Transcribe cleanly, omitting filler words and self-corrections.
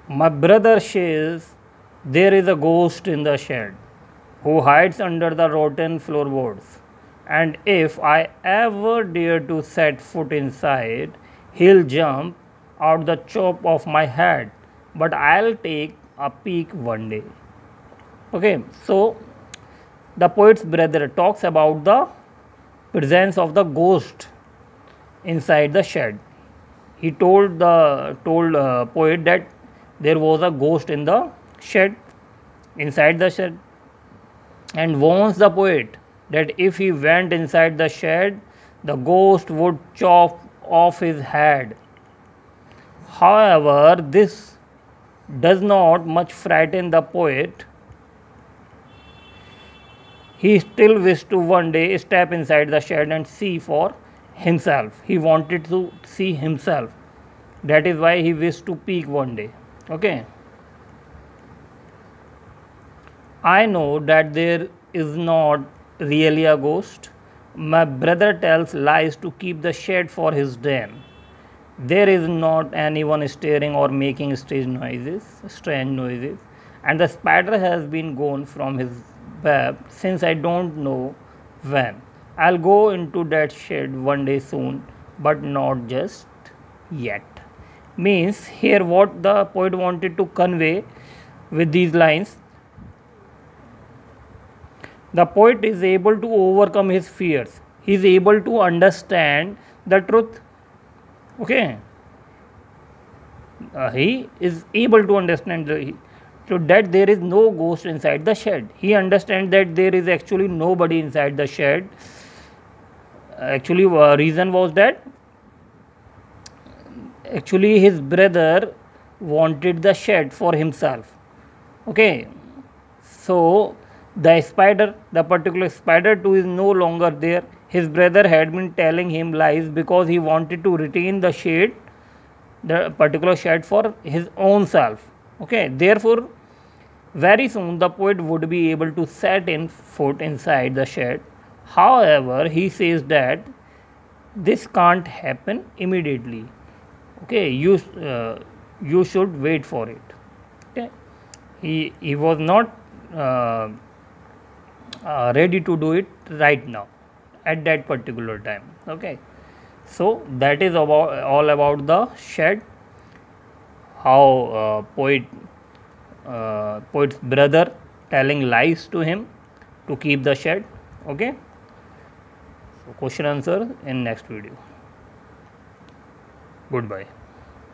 My brother says there is a ghost in the shed who hides under the rotten floorboards, and if I ever dare to set foot inside, he'll jump out the top of my head. But I'll take a peek one day. Okay, so the poet's brother talks about the presence of the ghost inside the shed. He told poet that there was a ghost in the shed, inside the shed, and warns the poet that if he went inside the shed, the ghost would chop off his head. However, this does not much frighten the poet. He still wished to one day step inside the shed and see for himself. He wanted to see himself. That is why he wished to peek one day. Okay. I know that there is not really a ghost. My brother tells lies to keep the shed for his den. There is not anyone staring or making strange noises, and the spider has been gone from his web since I don't know when. I'll go into that shed one day soon, but not just yet. Means here what the poet wanted to convey with these lines. The poet is able to overcome his fears. He is able to understand the truth. Okay. He is able to understand so that there is no ghost inside the shed. He understands that there is actually nobody inside the shed. Actually, reason was that actually his brother wanted the shed for himself. Okay, so the particular spider too is no longer there. His brother had been telling him lies because he wanted to retain the particular shed for his own self. Okay, therefore very soon the poet would be able to set in foot inside the shed. However, he says that this can't happen immediately. Okay, you should wait for it. Okay, he was not ready to do it right now at that particular time. Okay, so that is all about the shed, how poet's brother telling lies to him to keep the shed. Okay, so question answer in next video. Goodbye.